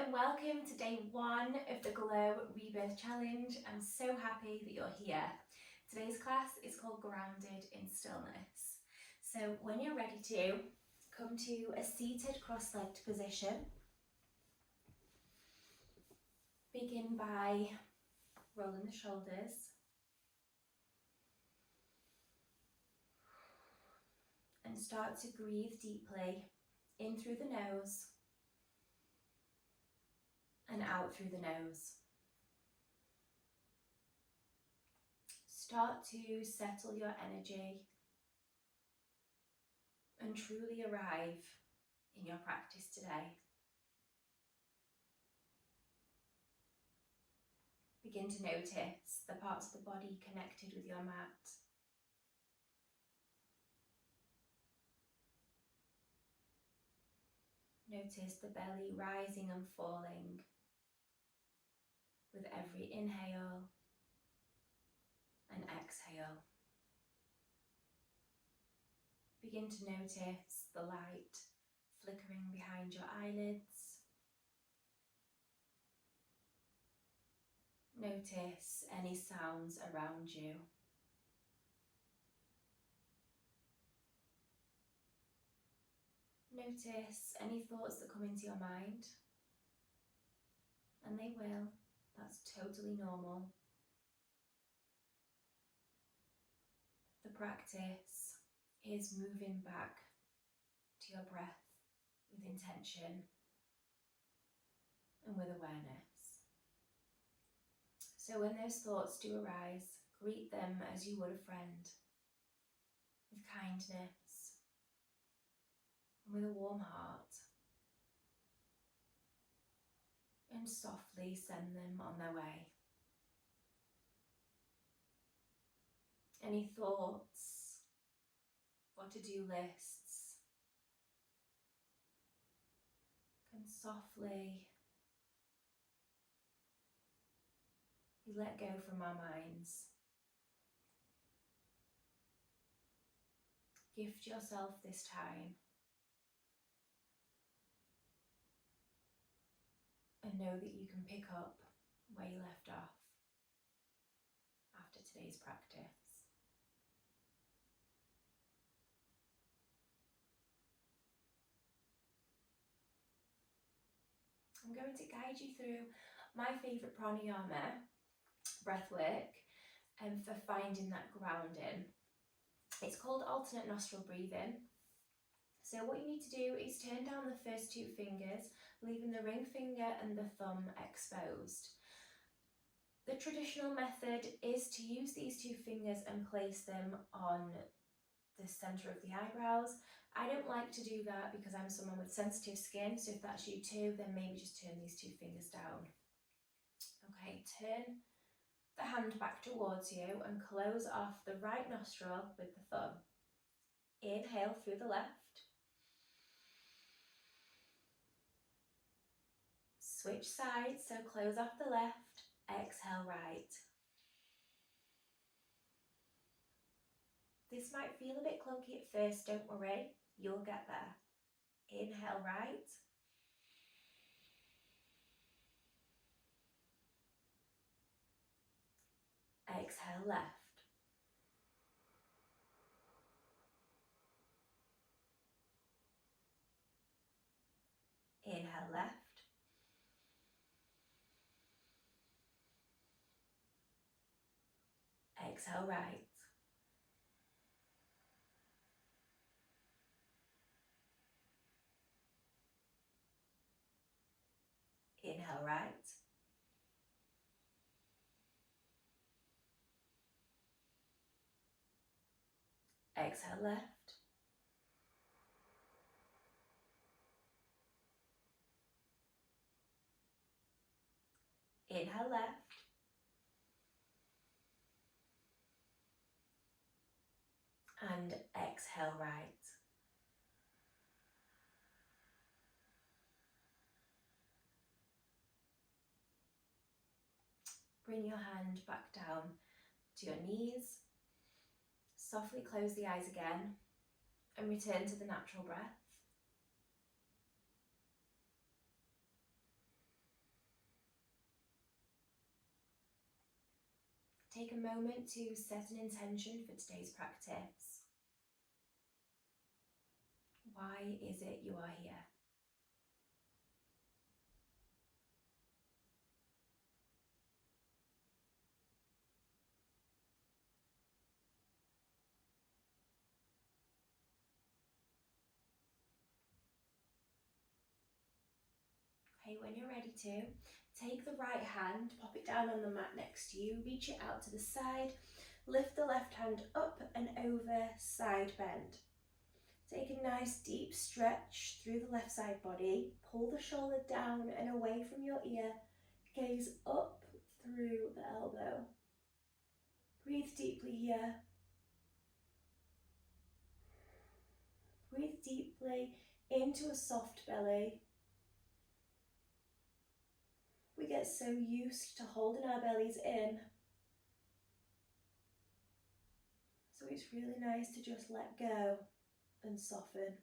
and welcome to day 1 of the Glow Rebirth Challenge. I'm so happy that you're here. Today's class is called Grounded in Stillness. So when you're ready to, come to a seated cross-legged position. Begin by rolling the shoulders and start to breathe deeply in through the nose and out through the nose. Start to settle your energy and truly arrive in your practice today. Begin to notice the parts of the body connected with your mat. Notice the belly rising and falling with every inhale and exhale. Begin to notice the light flickering behind your eyelids. Notice any sounds around you. Notice any thoughts that come into your mind, and they will. That's totally normal. The practice is moving back to your breath with intention and with awareness. So when those thoughts do arise, greet them as you would a friend, with kindness and with a warm heart, and softly send them on their way. Any thoughts or to-do lists can softly be let go from our minds. Gift yourself this time and know that you can pick up where you left off after today's practice. I'm going to guide you through my favourite pranayama, breathwork, for finding that grounding. It's called alternate nostril breathing. So what you need to do is turn down the first 2 fingers, leaving the ring finger and the thumb exposed. The traditional method is to use these 2 fingers and place them on the centre of the eyebrows. I don't like to do that because I'm someone with sensitive skin, so if that's you too, then maybe just turn these 2 fingers down. Okay, turn the hand back towards you and close off the right nostril with the thumb. Inhale through the left. Switch sides, so close off the left, exhale right. This might feel a bit clunky at first, don't worry, you'll get there. Inhale right. Exhale left. Inhale left. Exhale right. Inhale right. Exhale left. Inhale left. And exhale right. Bring your hand back down to your knees. Softly close the eyes again and return to the natural breath. take a moment to set an intention for today's practice. Why is it you are here? Okay, when you're ready to, take the right hand, pop it down on the mat next to you, reach it out to the side, lift the left hand up and over, side bend. Take a nice deep stretch through the left side body, pull the shoulder down and away from your ear, gaze up through the elbow. Breathe deeply here. Breathe deeply into a soft belly. We get so used to holding our bellies in. So it's really nice to just let go and soften.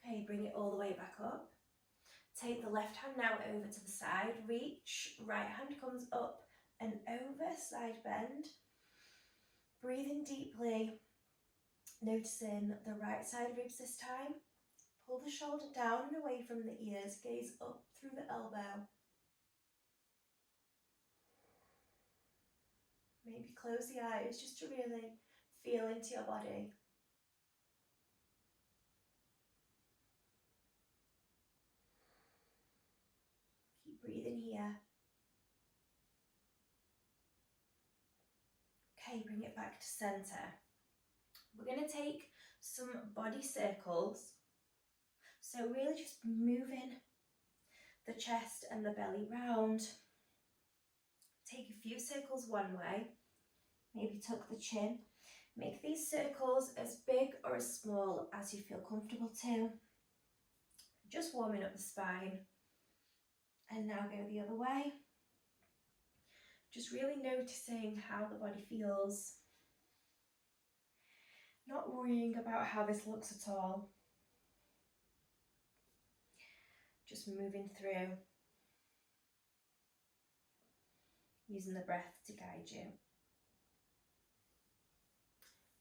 Okay, bring it all the way back up. Take the left hand now over to the side, reach, right hand comes up and over, side bend. Breathing deeply, noticing the right side ribs this time. Pull the shoulder down and away from the ears, gaze up through the elbow. Maybe close the eyes just to really feel into your body. Keep breathing here. Okay, bring it back to center. We're going to take some body circles. So really just moving the chest and the belly round. Take a few circles one way. Maybe tuck the chin. Make these circles as big or as small as you feel comfortable to. Just warming up the spine. And now go the other way. Just really noticing how the body feels. Not worrying about how this looks at all. Just moving through. Using the breath to guide you.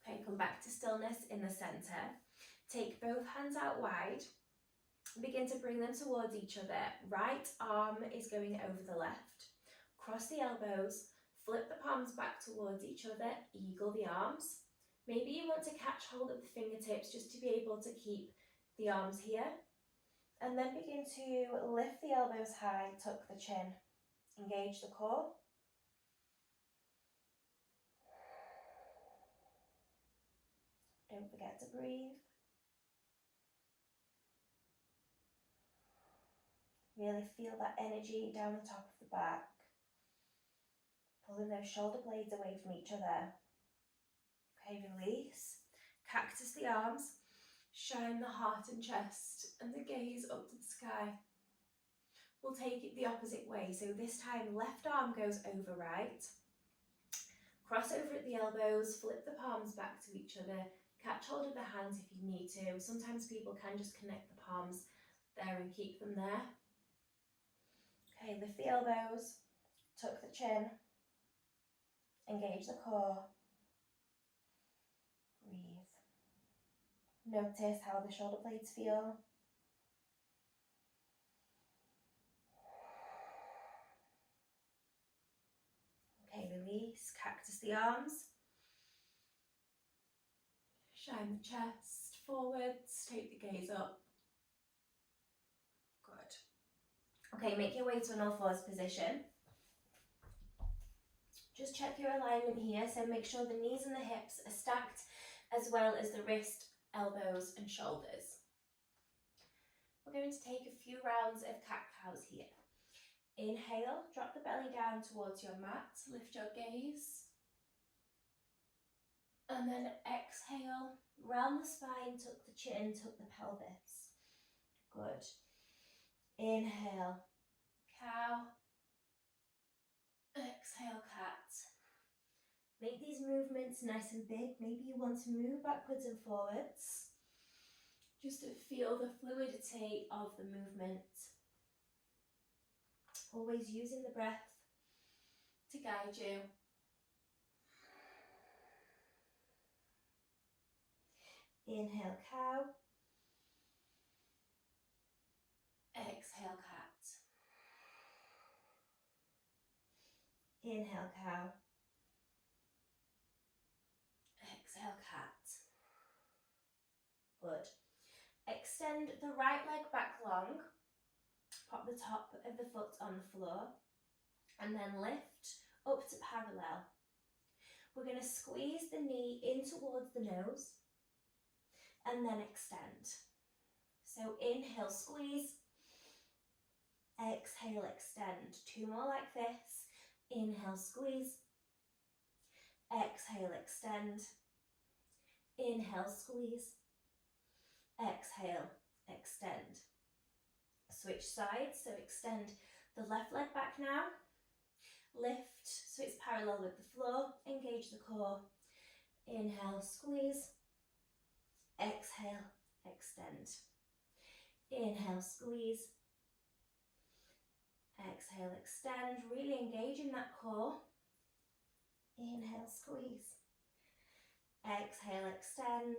Okay, come back to stillness in the center. Take both hands out wide. Begin to bring them towards each other. Right arm is going over the left. Cross the elbows. Flip the palms back towards each other. Eagle the arms. Maybe you want to catch hold of the fingertips just to be able to keep the arms here. And then begin to lift the elbows high, tuck the chin. Engage the core. Don't forget to breathe. Really feel that energy down the top of the back. Pulling those shoulder blades away from each other. Okay, release. Cactus the arms. Shine the heart and chest and the gaze up to the sky. We'll take it the opposite way. So this time left arm goes over right. Cross over at the elbows. Flip the palms back to each other. Catch hold of the hands if you need to. Sometimes people can just connect the palms there and keep them there. Okay, lift the elbows, tuck the chin, engage the core, breathe. Notice how the shoulder blades feel. Okay, release, cactus the arms. Shine the chest forwards, take the gaze up. Good. Okay, make your way to an all fours position. Just check your alignment here, so make sure the knees and the hips are stacked as well as the wrist, elbows and shoulders. We're going to take a few rounds of cat-cows here. Inhale, drop the belly down towards your mat, lift your gaze. And then exhale, round the spine, tuck the chin, tuck the pelvis. Good. Inhale, cow. Exhale, cat. Make these movements nice and big. Maybe you want to move backwards and forwards. just to feel the fluidity of the movement. Always using the breath to guide you. Inhale, cow. Exhale, cat. Inhale, cow. Exhale, cat. Good. Extend the right leg back long. Pop the top of the foot on the floor. And then lift up to parallel. We're going to squeeze the knee in towards the nose. And then extend. So inhale, squeeze. Exhale, extend. 2 more like this. Inhale, squeeze. Exhale, extend. Inhale, squeeze. Exhale, extend. Switch sides, so extend the left leg back now. Lift, so it's parallel with the floor. Engage the core. Inhale, squeeze. Exhale, extend. Inhale, squeeze. Exhale, extend. Really engaging that core. Inhale, squeeze. Exhale, extend.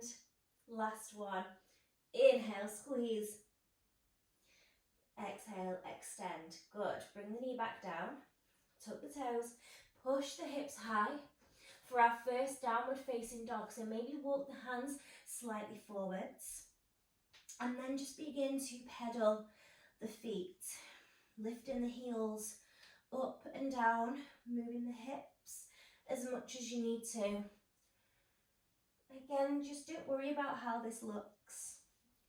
Last one. Inhale, squeeze. Exhale, extend. Good. Bring the knee back down. Tuck the toes. Push the hips high for our first downward facing dog. So maybe walk the hands slightly forwards. And then just begin to pedal the feet. Lifting the heels up and down. Moving the hips as much as you need to. Again, just don't worry about how this looks.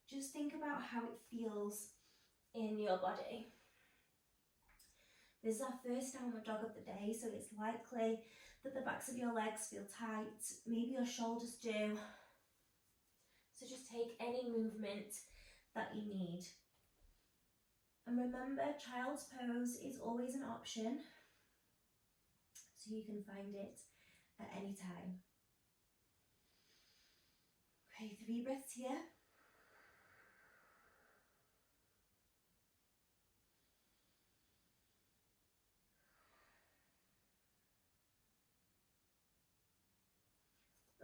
Just think about how it feels in your body. This is our first downward dog of the day, so it's likely that the backs of your legs feel tight. Maybe your shoulders do. So just take any movement that you need. And remember, child's pose is always an option, so you can find it at any time. Okay, 3 breaths here.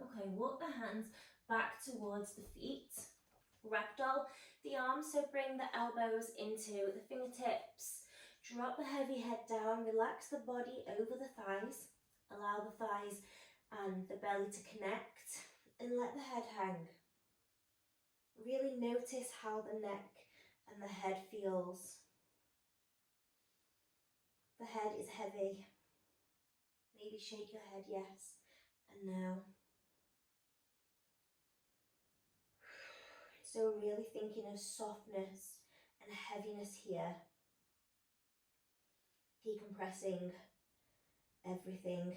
Okay, walk the hands back towards the feet. Ragdoll the arms, so bring the elbows into the fingertips. Drop the heavy head down, relax the body over the thighs. Allow the thighs and the belly to connect and let the head hang. Really notice how the neck and the head feels. The head is heavy. Maybe shake your head yes and no. So really thinking of softness and heaviness here. Decompressing everything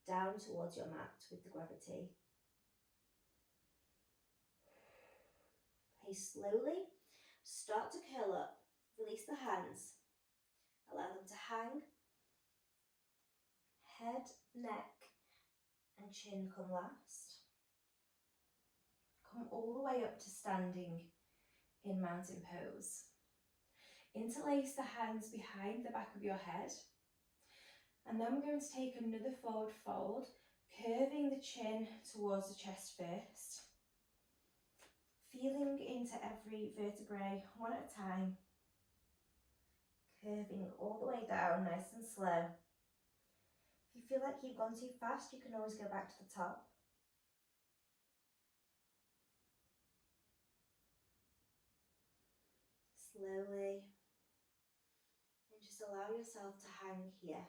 down towards your mat with the gravity. Okay, slowly start to curl up. Release the hands. Allow them to hang. Head, neck and chin come last. Come all the way up to standing in mountain pose. Interlace the hands behind the back of your head. And then we're going to take another forward fold, curving the chin towards the chest first. Feeling into every vertebrae one at a time. Curving all the way down, nice and slow. If you feel like you've gone too fast, you can always go back to the top. Slowly. And just allow yourself to hang here.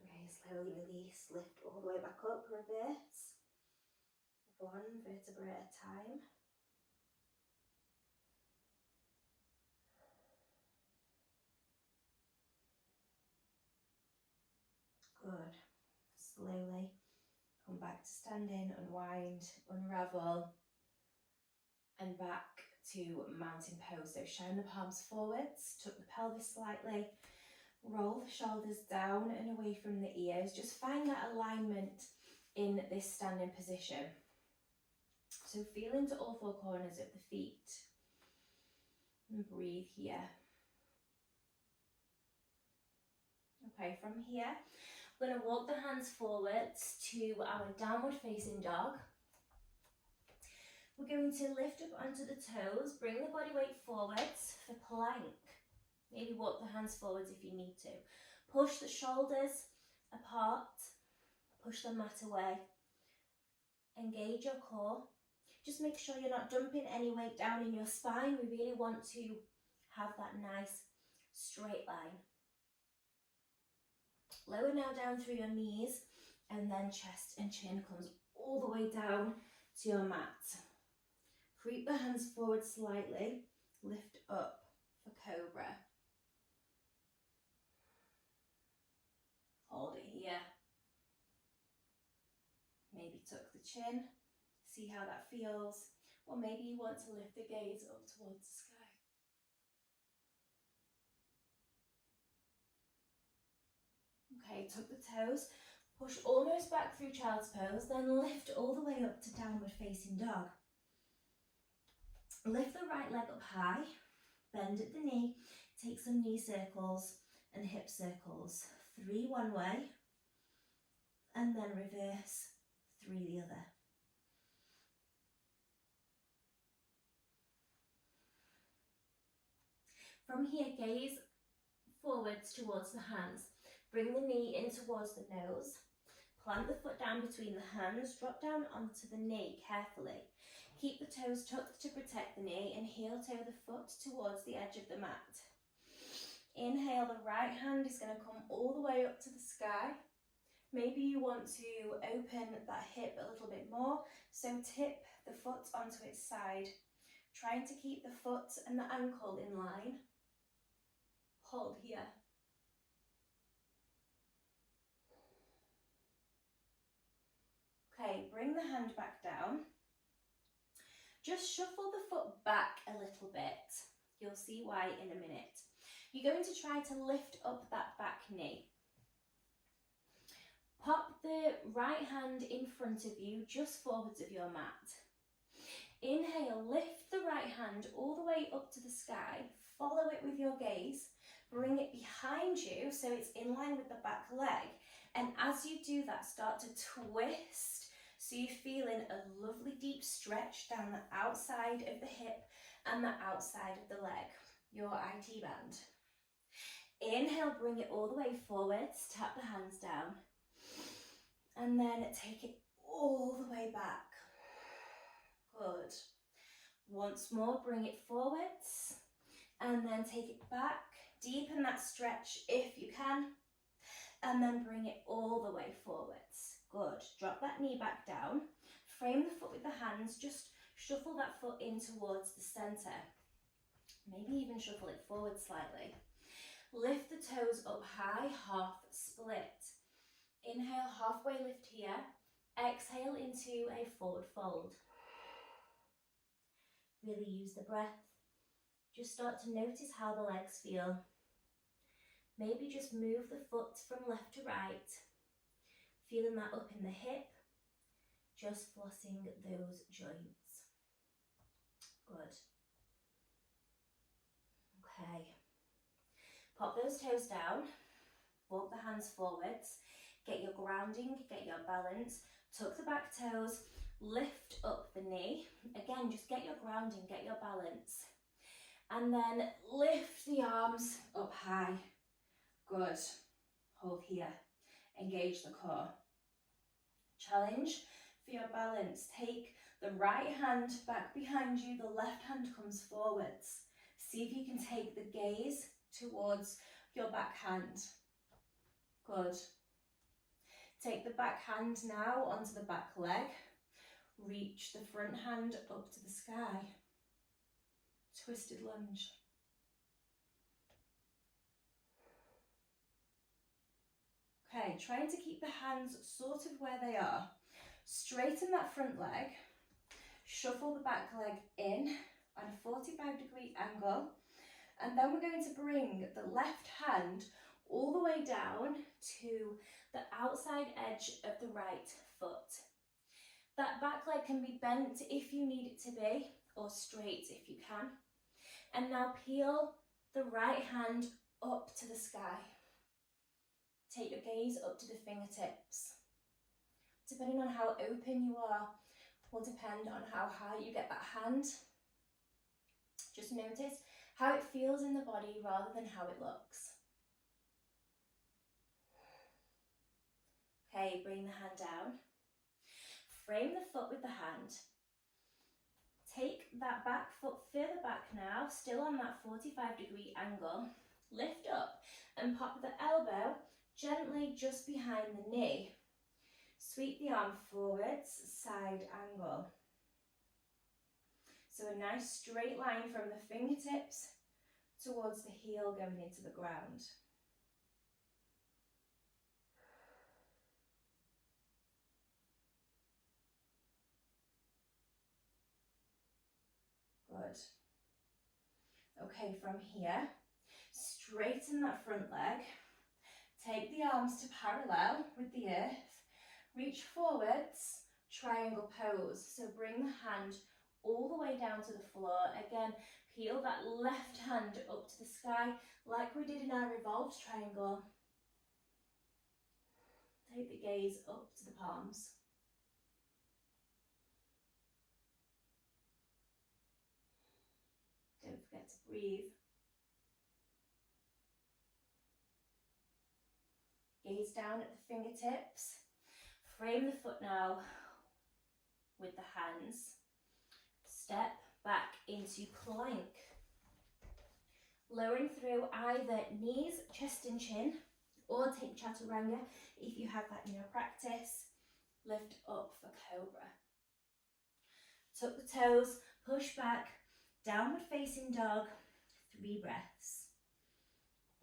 Okay, slowly release, lift all the way back up, reverse. 1 vertebra at a time. Good. Slowly come back to standing, unwind, unravel, and back to mountain pose. So shine the palms forwards, tuck the pelvis slightly, Roll the shoulders down and away from the ears. Just find that alignment in this standing position. So feel into all four corners of the feet and breathe here. Okay, from here, we're going to walk the hands forwards to our downward facing dog. We're going to lift up onto the toes, bring the body weight forwards for plank. Maybe walk the hands forwards if you need to. Push the shoulders apart, push the mat away. Engage your core. Just make sure you're not dumping any weight down in your spine. We really want to have that nice straight line. Lower now down through your knees, and then chest and chin comes all the way down to your mat. Creep the hands forward slightly, lift up for cobra. Hold it here. Maybe tuck the chin, see how that feels, or maybe you want to lift the gaze up towards the sky. Okay, tuck the toes, push almost back through child's pose, then lift all the way up to downward facing dog. Lift the right leg up high, bend at the knee, take some knee circles and hip circles. 3 one way, and then reverse 3 the other. From here, gaze forwards towards the hands. Bring the knee in towards the nose. Plant the foot down between the hands. Drop down onto the knee carefully. Keep the toes tucked to protect the knee and heel toe the foot towards the edge of the mat. Inhale, the right hand is going to come all the way up to the sky. Maybe you want to open that hip a little bit more, so tip the foot onto its side, trying to keep the foot and the ankle in line. Hold here. Okay, bring the hand back down. Just shuffle the foot back a little bit. You'll see why in a minute. You're going to try to lift up that back knee. Pop the right hand in front of you, just forwards of your mat. Inhale, lift the right hand all the way up to the sky. Follow it with your gaze. Bring it behind you so it's in line with the back leg. And as you do that, start to twist. So you're feeling a lovely deep stretch down the outside of the hip and the outside of the leg, your IT band. Inhale, bring it all the way forwards, tap the hands down. And then take it all the way back. Good. Once more, bring it forwards. And then take it back. Deepen that stretch if you can. And then bring it all the way forwards. Good. Drop that knee back down. Frame the foot with the hands. Just shuffle that foot in towards the centre. Maybe even shuffle it forward slightly. Lift the toes up high, half split. Inhale, halfway lift here. Exhale into a forward fold. Really use the breath. Just start to notice how the legs feel. Maybe just move the foot from left to right. Feeling that up in the hip. Just flossing those joints. Good. Okay. Pop those toes down. Walk the hands forwards. Get your grounding, get your balance. Tuck the back toes. Lift up the knee. Again, just get your grounding, get your balance. And then lift the arms up high. Good. Hold here. Engage the core. Challenge for your balance. Take the right hand back behind you. The left hand comes forwards. See if you can take the gaze towards your back hand. Good. Take the back hand now onto the back leg. Reach the front hand up to the sky. Twisted lunge. Okay, trying to keep the hands sort of where they are. Straighten that front leg. Shuffle the back leg in at a 45-degree angle. And then we're going to bring the left hand all the way down to the outside edge of the right foot. That back leg can be bent if you need it to be, or straight if you can. And now peel the right hand up to the sky. Take your gaze up to the fingertips. Depending on how open you are, will depend on how high you get that hand. Just notice how it feels in the body rather than how it looks. Okay, bring the hand down. Frame the foot with the hand. Take that back foot further back now, still on that 45-degree angle. Lift up and pop the elbow gently just behind the knee. Sweep the arm forwards, side angle. So a nice straight line from the fingertips towards the heel going into the ground. Good. Okay, from here, straighten that front leg. Take the arms to parallel with the earth. Reach forwards, triangle pose. So bring the hand all the way down to the floor. Again, peel that left hand up to the sky like we did in our revolved triangle. Take the gaze up to the palms. Don't forget to breathe. Gaze down at the fingertips. Frame the foot now with the hands. Step back into plank. Lowering through either knees, chest and chin, or take chaturanga if you have that in your practice. Lift up for cobra. Tuck the toes, push back, downward facing dog, 3 breaths.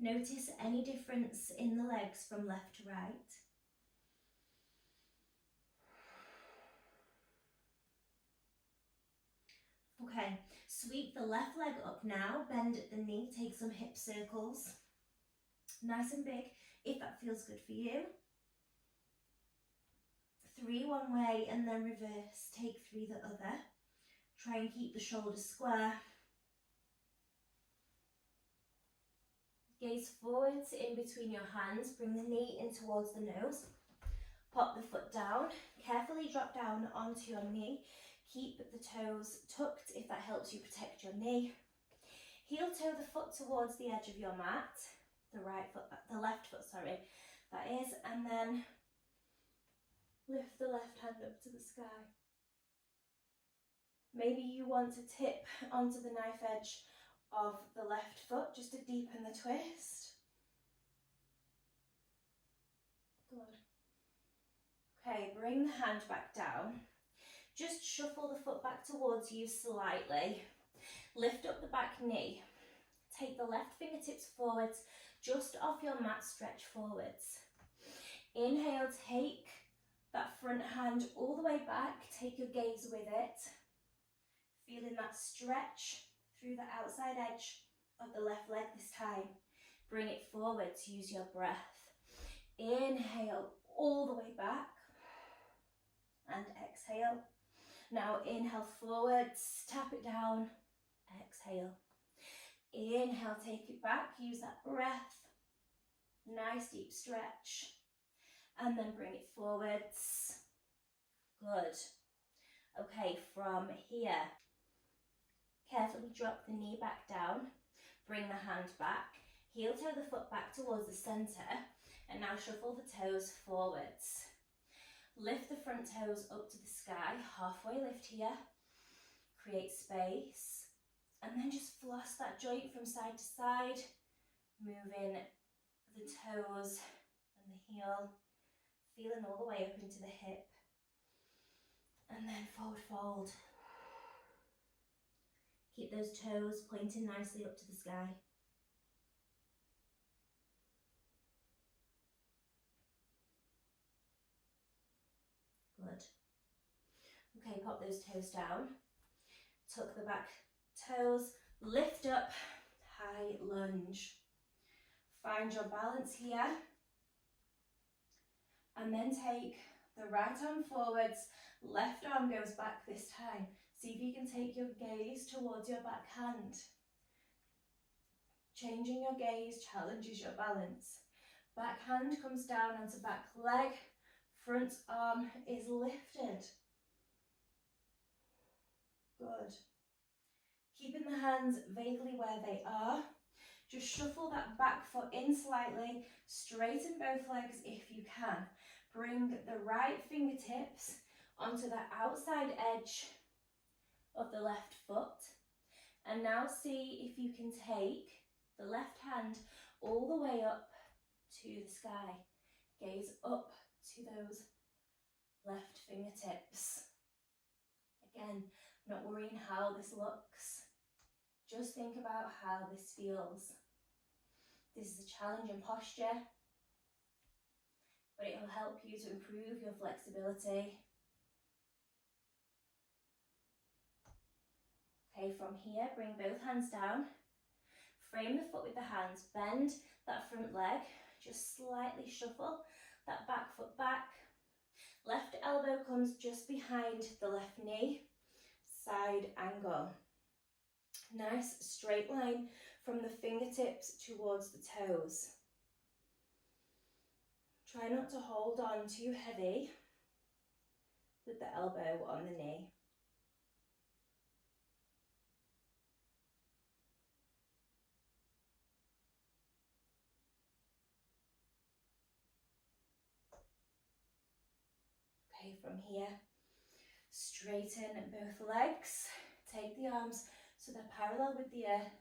Notice any difference in the legs from left to right. Okay, sweep the left leg up now, bend at the knee, take some hip circles. Nice and big, if that feels good for you. 3 one way and then reverse, take 3 the other. Try and keep the shoulders square. Gaze forwards in between your hands, bring the knee in towards the nose. Pop the foot down, carefully drop down onto your knee. Keep the toes tucked if that helps you protect your knee. Heel toe the foot towards the edge of your mat. The left foot, that is, and then lift the left hand up to the sky. Maybe you want to tip onto the knife edge of the left foot just to deepen the twist. Good. Okay, bring the hand back down. Just shuffle the foot back towards you slightly. Lift up the back knee. Take the left fingertips forwards, just off your mat, stretch forwards. Inhale, take that front hand all the way back, take your gaze with it. Feeling that stretch through the outside edge of the left leg this time. Bring it forwards, use your breath. Inhale all the way back and exhale. Now inhale forwards, tap it down, exhale. Inhale, take it back, use that breath. Nice deep stretch. And then bring it forwards. Good. Okay, from here, carefully drop the knee back down. Bring the hand back. Heel toe the foot back towards the center. And now shuffle the toes forwards. Lift the front toes up to the sky. Halfway lift here. Create space. And then just floss that joint from side to side. Moving the toes and the heel. Feeling all the way up into the hip. And then forward fold. Keep those toes pointing nicely up to the sky. Good. Okay, pop those toes down. Tuck the back toes. Lift up, high lunge. Find your balance here. And then take the right arm forwards, left arm goes back this time. See if you can take your gaze towards your back hand. Changing your gaze challenges your balance. Back hand comes down onto back leg, front arm is lifted. Good. Keeping the hands vaguely where they are. Just shuffle that back foot in slightly, straighten both legs if you can. Bring the right fingertips onto the outside edge of the left foot. And now see if you can take the left hand all the way up to the sky. Gaze up to those left fingertips. Again, not worrying how this looks. Just think about how this feels. This is a challenging posture, but it will help you to improve your flexibility. Okay, from here, bring both hands down. Frame the foot with the hands. Bend that front leg. Just slightly shuffle that back foot back. Left elbow comes just behind the left knee. Side angle. Nice straight line from the fingertips towards the toes. Try not to hold on too heavy with the elbow on the knee. Okay, from here, straighten both legs. Take the arms so they're parallel with the earth.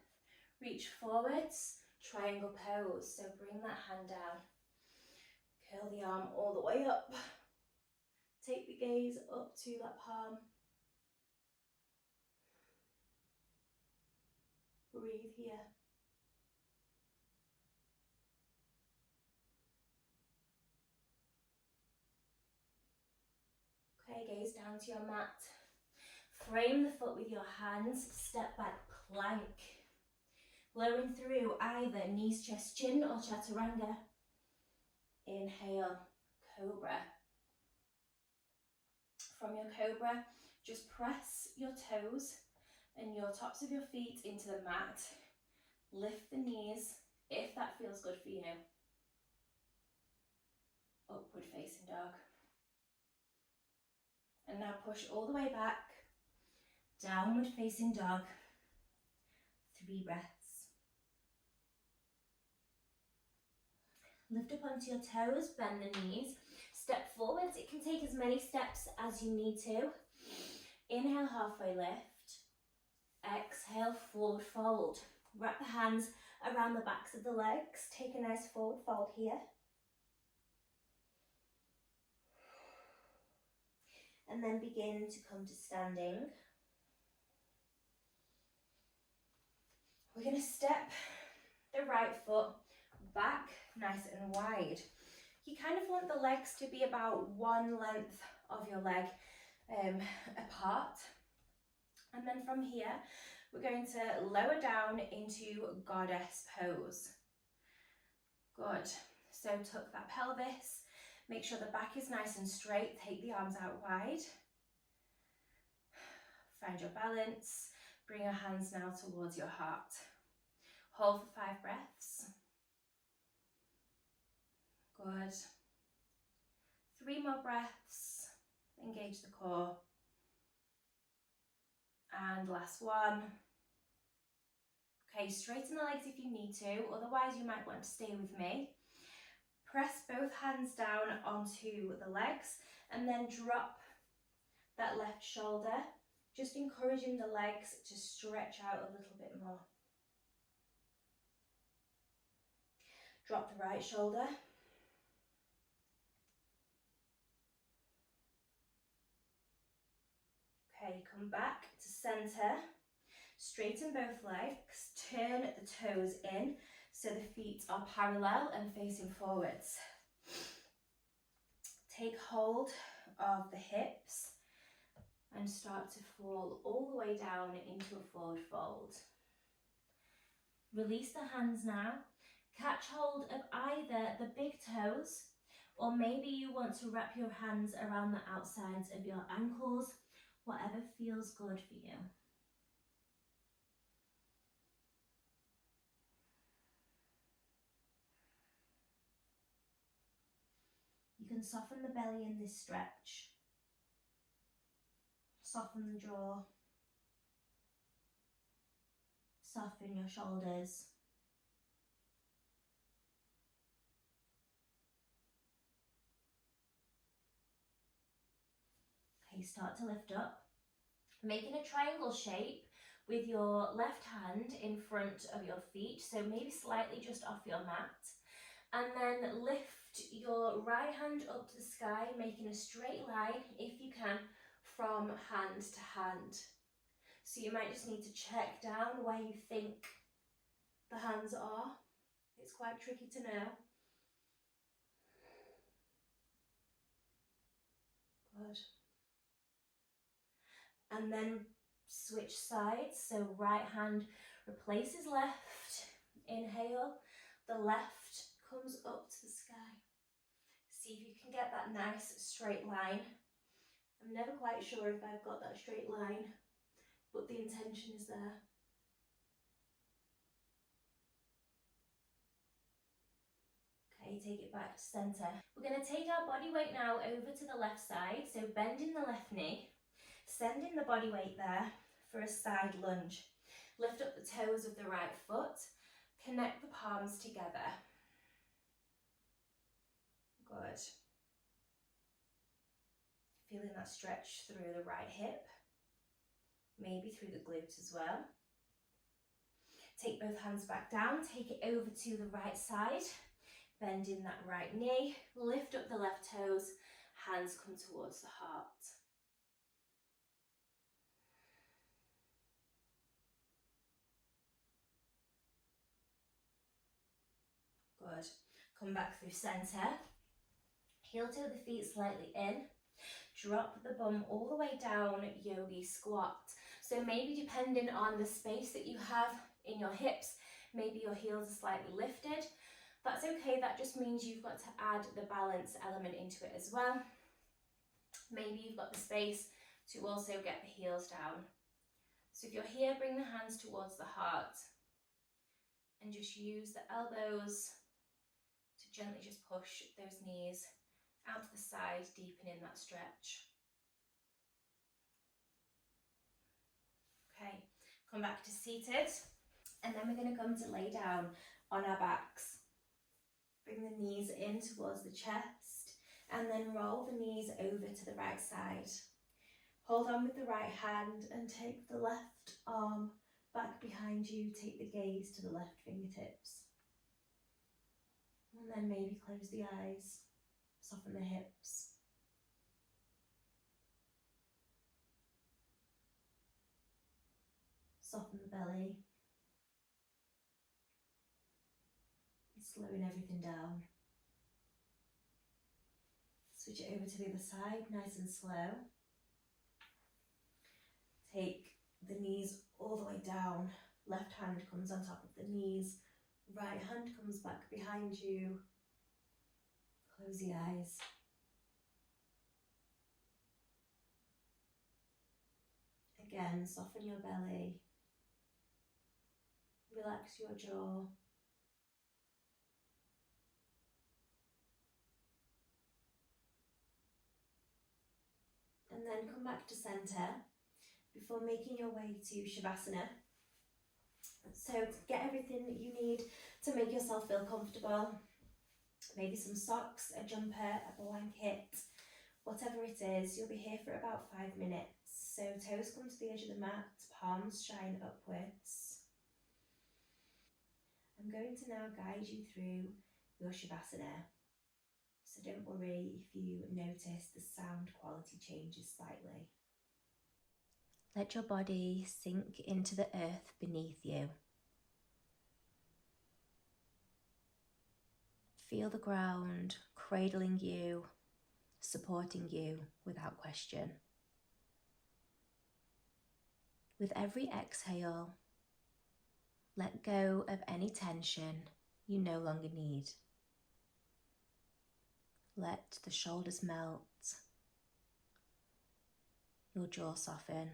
Reach forwards, triangle pose. So bring that hand down. Curl the arm all the way up. Take the gaze up to that palm. Breathe here. Okay, gaze down to your mat. Frame the foot with your hands, step back plank. Blowing through either knees, chest, chin or chaturanga. Inhale, cobra. From your cobra, just press your toes and your tops of your feet into the mat. Lift the knees if that feels good for you. Upward facing dog. And now push all the way back. Downward facing dog. 3 breaths. Lift up onto your toes, bend the knees. Step forwards. It can take as many steps as you need to. Inhale, halfway lift. Exhale, forward fold. Wrap the hands around the backs of the legs. Take a nice forward fold here. And then begin to come to standing. We're going to step the right foot back nice and wide. You kind of want the legs to be about one length of your leg apart. And then from here, we're going to lower down into goddess pose. Good. So tuck that pelvis. Make sure the back is nice and straight. Take the arms out wide. Find your balance. Bring your hands now towards your heart. Hold for 5 breaths. Good. 3 more breaths. Engage the core. And last one. Okay, straighten the legs if you need to, otherwise you might want to stay with me. Press both hands down onto the legs and then drop that left shoulder, just encouraging the legs to stretch out a little bit more. Drop the right shoulder. Okay, come back to center. Straighten both legs, turn the toes in so the feet are parallel and facing forwards. Take hold of the hips and start to fall all the way down into a forward fold. Release the hands now, Catch hold of either the big toes, or maybe you want to wrap your hands around the outsides of your ankles, whatever feels good for you. You can soften the belly in this stretch, soften the jaw, soften your shoulders. Okay, start to lift up, making a triangle shape with your left hand in front of your feet, so maybe slightly just off your mat, and then lift your right hand up to the sky, making a straight line, if you can, from hand to hand. So you might just need to check down where you think the hands are. It's quite tricky to know. Good. And then switch sides, so right hand replaces left, inhale, the left comes up to the sky. See if you can get that nice straight line. I'm never quite sure if I've got that straight line, but the intention is there. Okay, take it back to centre. We're going to take our body weight now over to the left side, so bending the left knee, sending the body weight there for a side lunge. Lift up the toes of the right foot, connect the palms together. Good. Feeling that stretch through the right hip, maybe through the glutes as well. Take both hands back down, take it over to the right side, bending that right knee, lift up the left toes, hands come towards the heart. Good. Come back through centre. Heel toe the feet slightly in. Drop the bum all the way down, yogi squat. So maybe depending on the space that you have in your hips, maybe your heels are slightly lifted. That's okay, that just means you've got to add the balance element into it as well. Maybe you've got the space to also get the heels down. So if you're here, bring the hands towards the heart and just use the elbows to gently just push those knees out to the side, deepening that stretch. Okay, come back to seated, and then we're going to come to lay down on our backs. Bring the knees in towards the chest, and then roll the knees over to the right side. Hold on with the right hand and take the left arm back behind you. Take the gaze to the left fingertips. And then maybe close the eyes, soften the hips. Soften the belly. Slowing everything down. Switch it over to the other side, nice and slow. Take the knees all the way down. Left hand comes on top of the knees. Right hand comes back behind you. Close the eyes. Again, soften your belly. Relax your jaw. And then come back to centre before making your way to Shavasana. So to get everything that you need to make yourself feel comfortable, maybe some socks, a jumper, a blanket, whatever it is, you'll be here for about 5 minutes. So toes come to the edge of the mat, palms shine upwards. I'm going to now guide you through your Shavasana. So don't worry if you notice the sound quality changes slightly. Let your body sink into the earth beneath you. Feel the ground cradling you, supporting you without question. With every exhale, let go of any tension you no longer need. Let the shoulders melt, your jaw soften.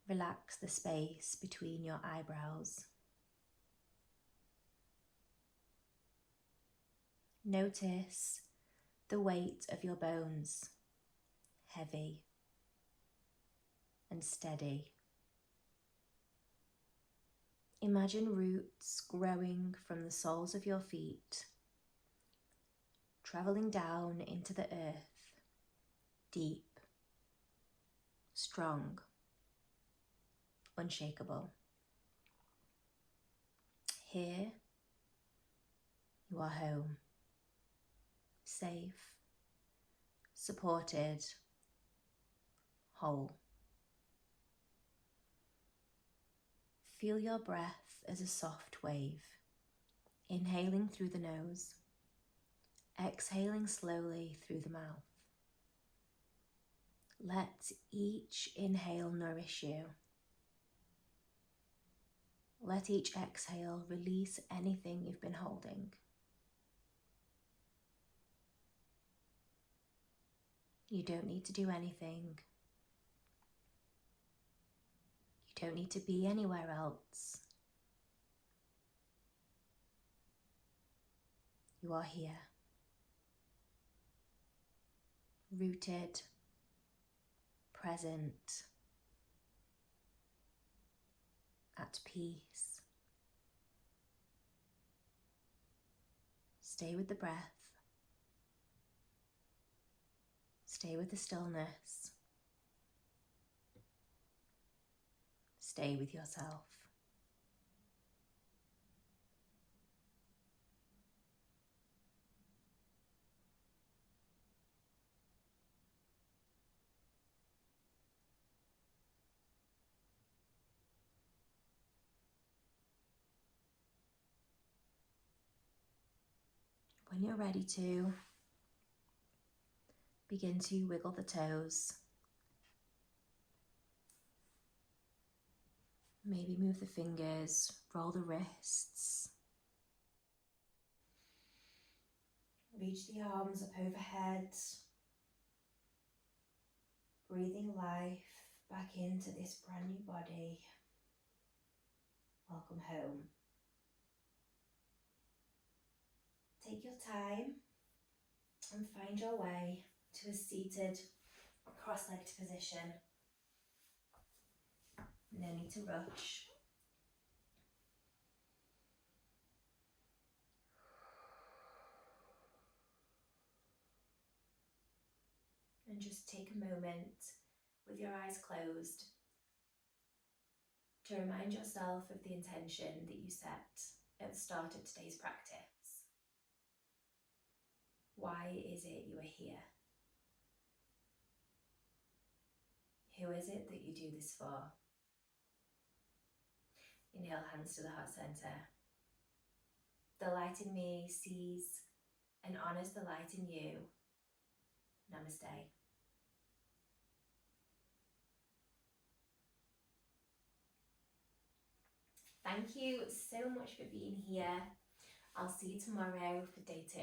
Relax the space between your eyebrows. Notice the weight of your bones, heavy and steady. Imagine roots growing from the soles of your feet, travelling down into the earth, deep, strong, unshakable. Here, you are home, safe, supported, whole. Feel your breath as a soft wave, inhaling through the nose, exhaling slowly through the mouth. Let each inhale nourish you. Let each exhale release anything you've been holding. You don't need to do anything. You don't need to be anywhere else. You are here, rooted, present, at peace. Stay with the breath. Stay with the stillness. Stay with yourself. When you're ready to, begin to wiggle the toes. Maybe move the fingers, roll the wrists. Reach the arms up overhead. Breathing life back into this brand new body. Welcome home. Take your time and find your way to a seated, cross-legged position. No need to rush. And just take a moment with your eyes closed to remind yourself of the intention that you set at the start of today's practice. Why is it you are here? Who is it that you do this for? Inhale, hands to the heart center. The light in me sees and honors the light in you. Namaste. Thank you so much for being here. I'll see you tomorrow for day 2.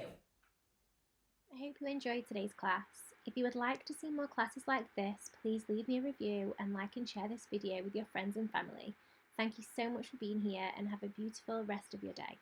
I hope you enjoyed today's class. If you would like to see more classes like this, please leave me a review and like and share this video with your friends and family. Thank you so much for being here and have a beautiful rest of your day.